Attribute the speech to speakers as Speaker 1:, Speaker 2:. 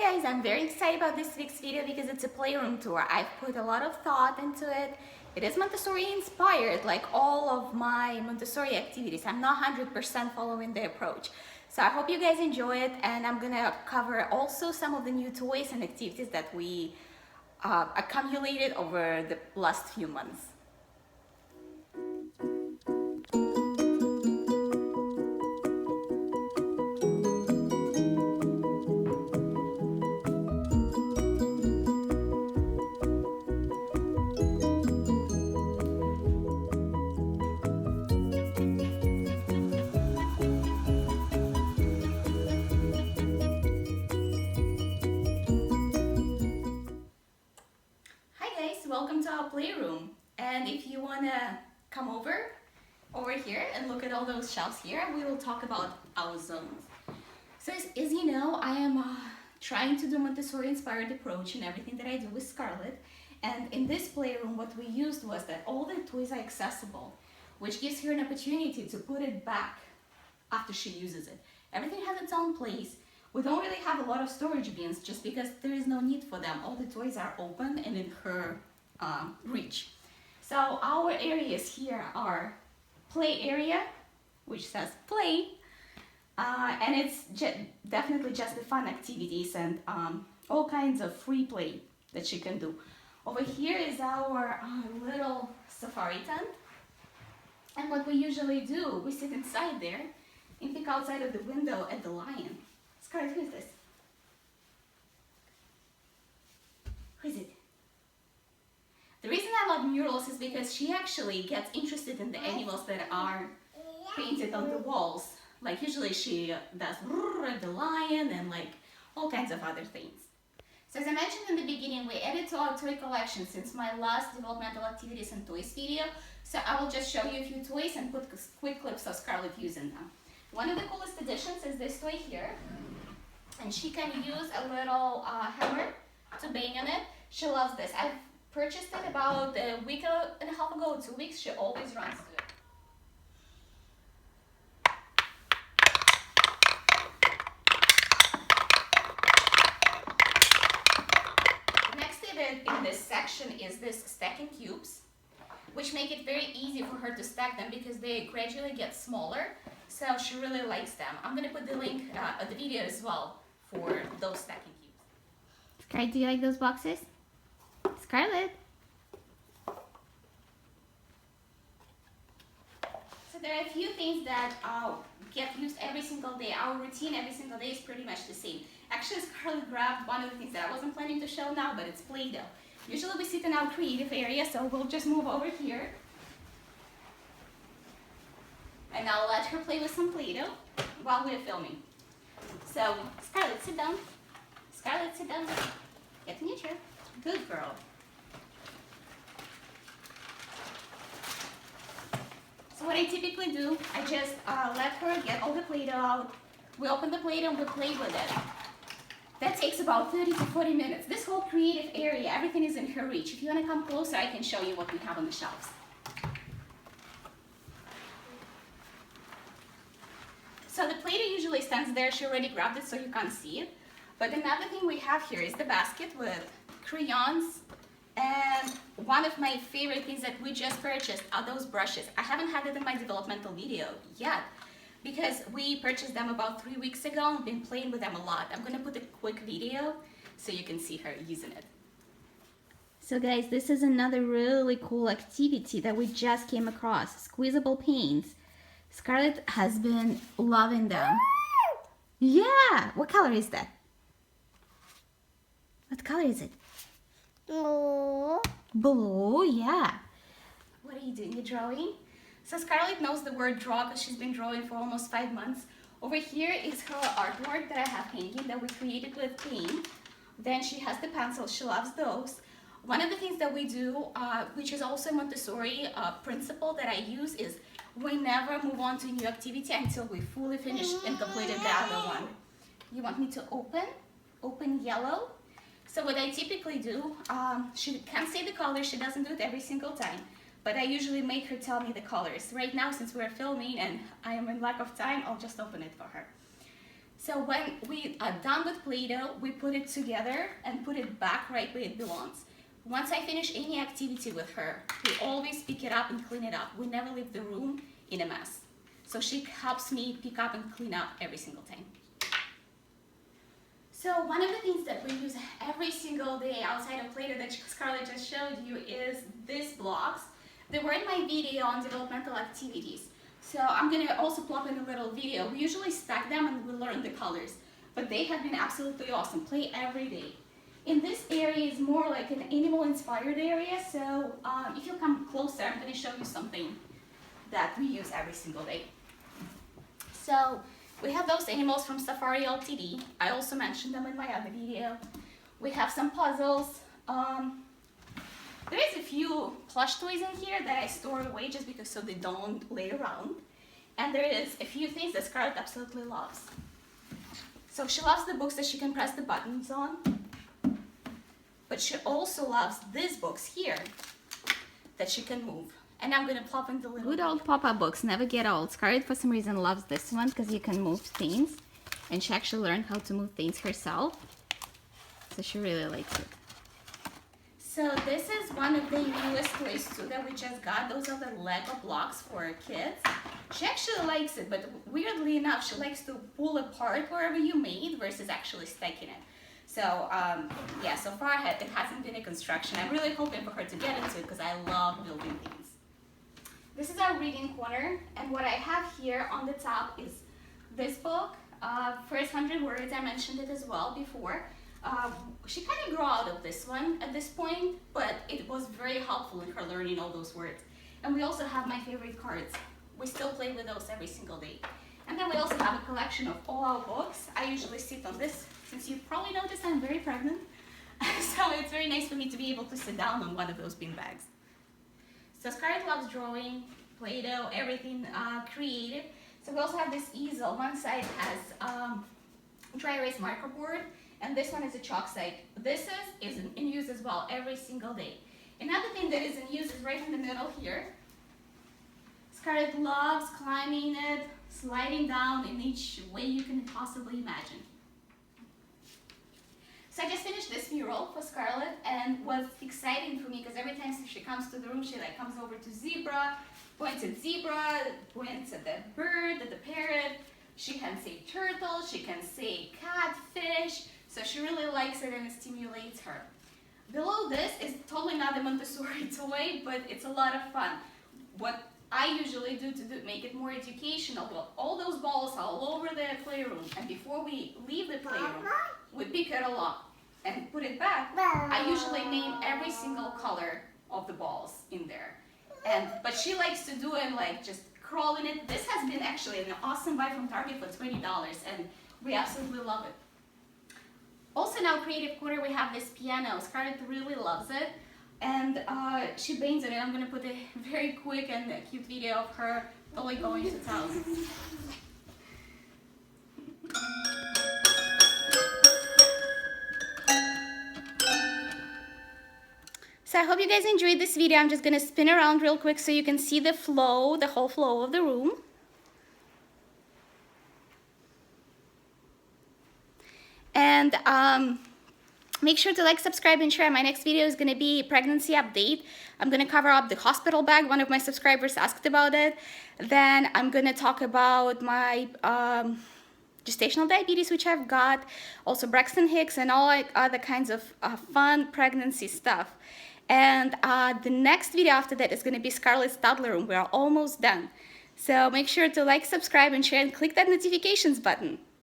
Speaker 1: guys, I'm very excited about this week's video because it's a playroom tour. I've put a lot of thought into it. It is Montessori inspired, like all of my Montessori activities. I'm not 100% following the approach. So I hope you guys enjoy it, and I'm gonna cover also some of the new toys and activities that we accumulated over the last few months. Welcome to our playroom, and if you want to come over here and look at all those shelves here, we will talk about our zones. So as you know, I am trying to do Montessori inspired approach in everything that I do with Scarlett, and in this playroom what we used was that all the toys are accessible, which gives her an opportunity to put it back after she uses it. Everything has its own place. We don't really have a lot of storage bins just because there is no need for them. All the toys are open and in her reach. So our areas here are play area, which says play, and it's definitely just the fun activities and all kinds of free play that she can do. Over here is our little safari tent, and what we usually do, we sit inside there and peek outside of the window at the lion. Scarlett, who is this? Who is it? The reason I love murals is because she actually gets interested in the animals that are painted on the walls. Like usually she does the lion and like all kinds of other things. So as I mentioned in the beginning, we added to our toy collection since my last developmental activities and toys video. So I will just show you a few toys and put quick clips of Scarlett using them. One of the coolest additions is this toy here. And she can use a little hammer to bang on it. She loves this. I've purchased it about a week and a half ago, 2 weeks. She always runs to it. Next in this section is this stacking cubes, which make it very easy for her to stack them because they gradually get smaller. So she really likes them. I'm going to put the link of the video as well for those stacking cubes. Scarlett, do you like those boxes? Scarlett? So there are a few things that get used every single day. Our routine every single day is pretty much the same. Actually, Scarlett grabbed one of the things that I wasn't planning to show now, but it's Play-Doh. Usually we sit in our creative area, so we'll just move over here. And I'll let her play with some Play-Doh while we're filming. So, Scarlett, sit down. Scarlett, sit down. Get in your chair. Good girl. So what I typically do, I just let her get all the Play-Doh out. We open the Play-Doh and we play with it. That takes about 30 to 40 minutes. This whole creative area, everything is in her reach. If you want to come closer, I can show you what we have on the shelves. So the Play-Doh usually stands there. She already grabbed it, so you can't see it. But another thing we have here is the basket with crayons. And one of my favorite things that we just purchased are those brushes. I haven't had it in my developmental video yet because we purchased them about 3 weeks ago and been playing with them a lot. I'm gonna put a quick video so you can see her using it. So guys, this is another really cool activity that we just came across. Squeezable paints. Scarlett has been loving them. Yeah! What color is that? What color is it?
Speaker 2: Blue.
Speaker 1: Blue, yeah. What are you doing? You're drawing? So Scarlett knows the word draw because she's been drawing for almost 5 months. Over here is her artwork that I have hanging that we created with paint. Then she has the pencils. She loves those. One of the things that we do, which is also a Montessori principle that I use, is we never move on to a new activity until we fully finish and completed the other one. You want me to open yellow? So what I typically do, she can't say the color, she doesn't do it every single time, but I usually make her tell me the colors. Right now, since we're filming and I am in lack of time, I'll just open it for her. So when we are done with Play-Doh, we put it together and put it back right where it belongs. Once I finish any activity with her, we always pick it up and clean it up. We never leave the room in a mess. So she helps me pick up and clean up every single time. So one of the things that we use every single day outside of Play-Doh that Scarlett just showed you is these blocks. They were in my video on developmental activities. So I'm going to also plop in a little video. We usually stack them and we learn the colors. But they have been absolutely awesome. Play every day. In this area is more like an animal-inspired area. So if you come closer, I'm going to show you something that we use every single day. So we have those animals from Safari Ltd. I also mentioned them in my other video. We have some puzzles. There is a few plush toys in here that I store away just because so they don't lay around. And there is a few things that Scarlett absolutely loves. So she loves the books that she can press the buttons on. But she also loves these books here that she can move. And I'm going to plop in the little... Good old pop-up books, never get old. Scarlett for some reason loves this one because you can move things. And she actually learned how to move things herself. So she really likes it. So this is one of the newest toys too that we just got. Those are the Lego blocks for kids. She actually likes it, but weirdly enough, she likes to pull apart wherever you made versus actually stacking it. So yeah, so far it hasn't been a construction. I'm really hoping for her to get into it because I love building things. This is our reading corner, and what I have here on the top is this book, First 100 Words. I mentioned it as well before. She kind of grew out of this one at this point, but it was very helpful in her learning all those words. And we also have my favorite cards. We still play with those every single day. And then we also have a collection of all our books. I usually sit on this, since you've probably noticed I'm very pregnant. So it's very nice for me to be able to sit down on one of those bean bags. So Scarlett loves drawing, Play-Doh, everything creative. So we also have this easel. One side has dry erase marker board, and this one is a chalk side. This is in use as well every single day. Another thing that is in use is right in the middle here. Scarlett loves climbing it, sliding down in each way you can possibly imagine. So I just finished this mural for Scarlett, and what's exciting for me, because every time she comes to the room, she like comes over to zebra, points at the bird, at the parrot. She can say turtle, she can say catfish. So she really likes it and it stimulates her. Below this is totally not a Montessori toy, but it's a lot of fun. What I usually do to make it more educational, well, all those balls are all over the playroom, and before we leave the playroom, we pick it all up and put it back. I usually name every single color of the balls in there. But she likes to do it like just crawl in it. This has been actually an awesome buy from Target for $20, and we absolutely love it. Also in our creative corner we have this piano. Scarlett really loves it, and she bangs it, and I'm going to put a very quick and cute video of her totally going to town. So I hope you guys enjoyed this video. I'm just going to spin around real quick so you can see the flow, the whole flow of the room. And make sure to like, subscribe, and share. My next video is going to be pregnancy update. I'm going to cover up the hospital bag. One of my subscribers asked about it. Then I'm going to talk about my gestational diabetes, which I've got, also Braxton Hicks, and all like other kinds of fun pregnancy stuff. And the next video after that is going to be Scarlett's toddler room. We are almost done. So make sure to like, subscribe, and share, and click that notifications button.